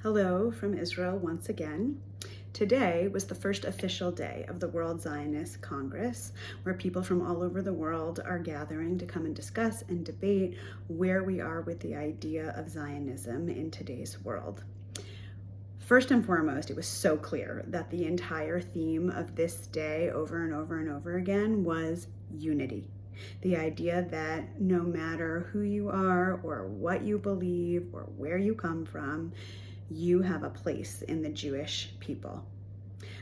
Hello from Israel once again. Today was the first official day of the World Zionist Congress, where people from all over the world are gathering to come and discuss and debate where we are with the idea of Zionism in today's world. First and foremost, it was so clear that the entire theme of this day over and over and over again was unity. The idea that no matter who you are or what you believe or where you come from, you have a place in the Jewish people.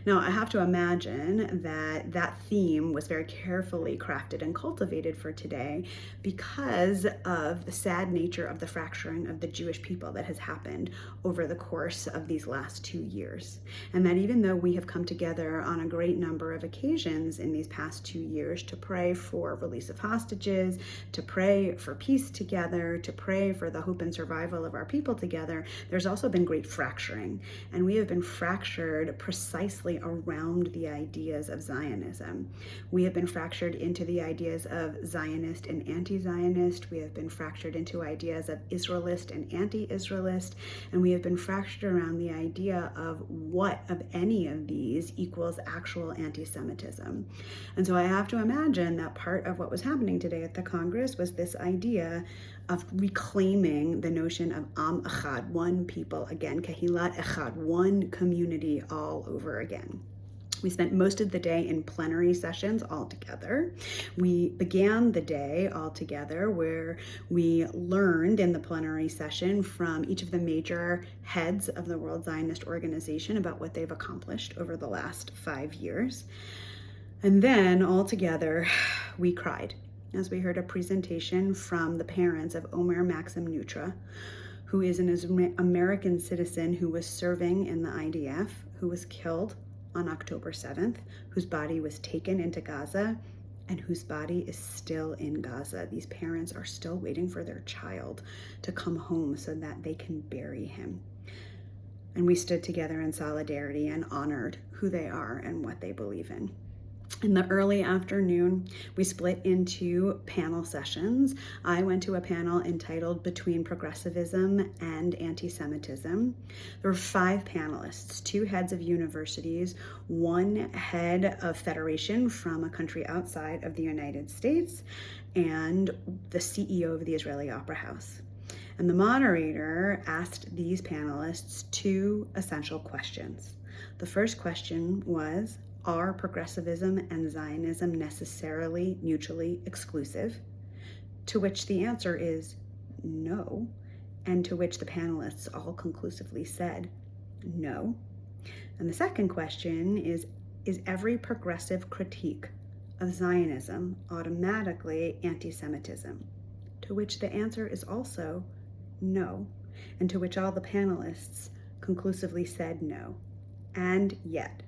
Now, I have to imagine that that theme was very carefully crafted and cultivated for today because of the sad nature of the fracturing of the Jewish people that has happened over the course of these last 2 years. And that even though we have come together on a great number of occasions in these past 2 years to pray for release of hostages, to pray for peace together, to pray for the hope and survival of our people together, there's also been great fracturing. And we have been fractured precisely around the ideas of Zionism. We have been fractured into the ideas of Zionist and anti-Zionist. We have been fractured into ideas of Israelist and anti-Israelist. And we have been fractured around the idea of what of any of these equals actual anti-Semitism. And so I have to imagine that part of what was happening today at the Congress was this idea of reclaiming the notion of Am Echad, one people again, Kehilat Echad, one community all over again. We spent most of the day in plenary sessions all together. We began the day all together where we learned in the plenary session from each of the major heads of the World Zionist Organization about what they've accomplished over the last 5 years. And then all together, we cried as we heard a presentation from the parents of Omer Maxim Nutra, who is an American citizen who was serving in the IDF, who was killed on October 7th, whose body was taken into Gaza, and whose body is still in Gaza. These parents are still waiting for their child to come home so that they can bury him. And we stood together in solidarity and honored who they are and what they believe in. In the early afternoon, we split into panel sessions. I went to a panel entitled Between Progressivism and Anti-Semitism. There were 5 panelists, 2 heads of universities, 1 head of federation from a country outside of the United States, and the CEO of the Israeli Opera House. And the moderator asked these panelists 2 essential questions. The first question was, are progressivism and Zionism necessarily mutually exclusive? To which the answer is no, and to which the panelists all conclusively said no. And the second question is every progressive critique of Zionism automatically anti-Semitism? To which the answer is also no, and to which all the panelists conclusively said no. And yet,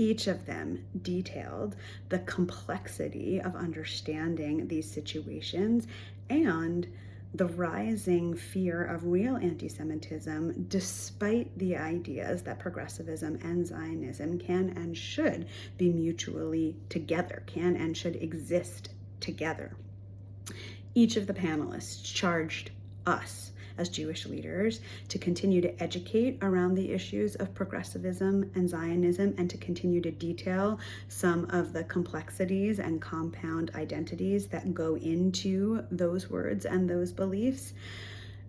each of them detailed the complexity of understanding these situations and the rising fear of real anti-Semitism, despite the ideas that progressivism and Zionism can and should be mutually together, can and should exist together. Each of the panelists charged us as Jewish leaders to continue to educate around the issues of progressivism and Zionism and to continue to detail some of the complexities and compound identities that go into those words and those beliefs.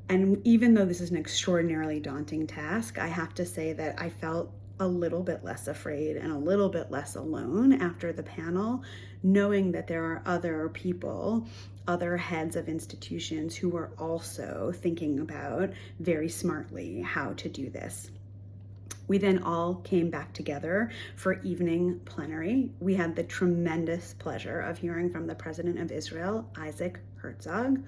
And even though this is an extraordinarily daunting task, I have to say that I felt a little bit less afraid and a little bit less alone after the panel, knowing that there are other people, other heads of institutions who are also thinking about very smartly how to do this. We then all came back together for evening plenary. We had the tremendous pleasure of hearing from the President of Israel, Isaac Herzog,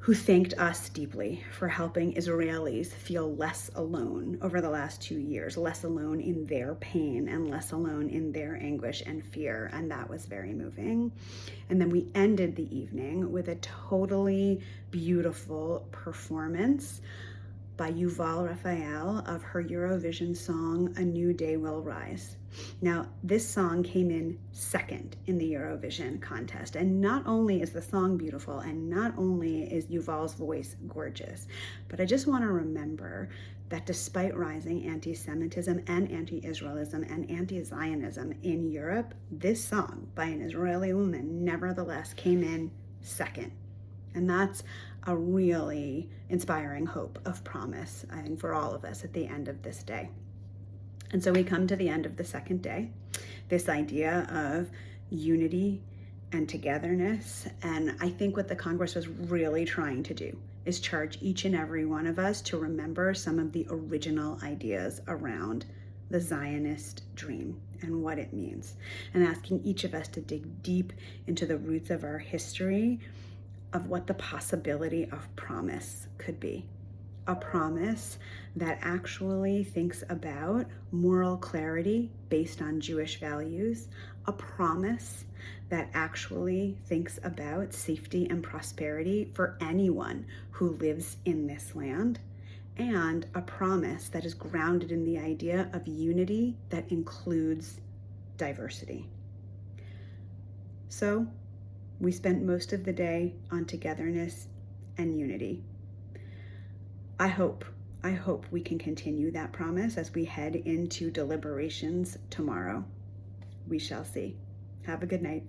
who thanked us deeply for helping Israelis feel less alone over the last 2 years, less alone in their pain and less alone in their anguish and fear, and that was very moving. And then we ended the evening with a totally beautiful performance by Yuval Raphael of her Eurovision song, A New Day Will Rise. Now, this song came in second in the Eurovision contest. And not only is the song beautiful, and not only is Yuval's voice gorgeous, but I just want to remember that despite rising anti-Semitism and anti-Israelism and anti-Zionism in Europe, this song by an Israeli woman nevertheless came in second. And that's a really inspiring hope of promise, I think, for all of us at the end of this day. And so we come to the end of the second day, this idea of unity and togetherness. And I think what the Congress was really trying to do is charge each and every one of us to remember some of the original ideas around the Zionist dream and what it means, and asking each of us to dig deep into the roots of our history of what the possibility of promise could be. A promise that actually thinks about moral clarity based on Jewish values, a promise that actually thinks about safety and prosperity for anyone who lives in this land, and a promise that is grounded in the idea of unity that includes diversity. So we spent most of the day on togetherness and unity. I hope we can continue that promise as we head into deliberations tomorrow. We shall see. Have a good night.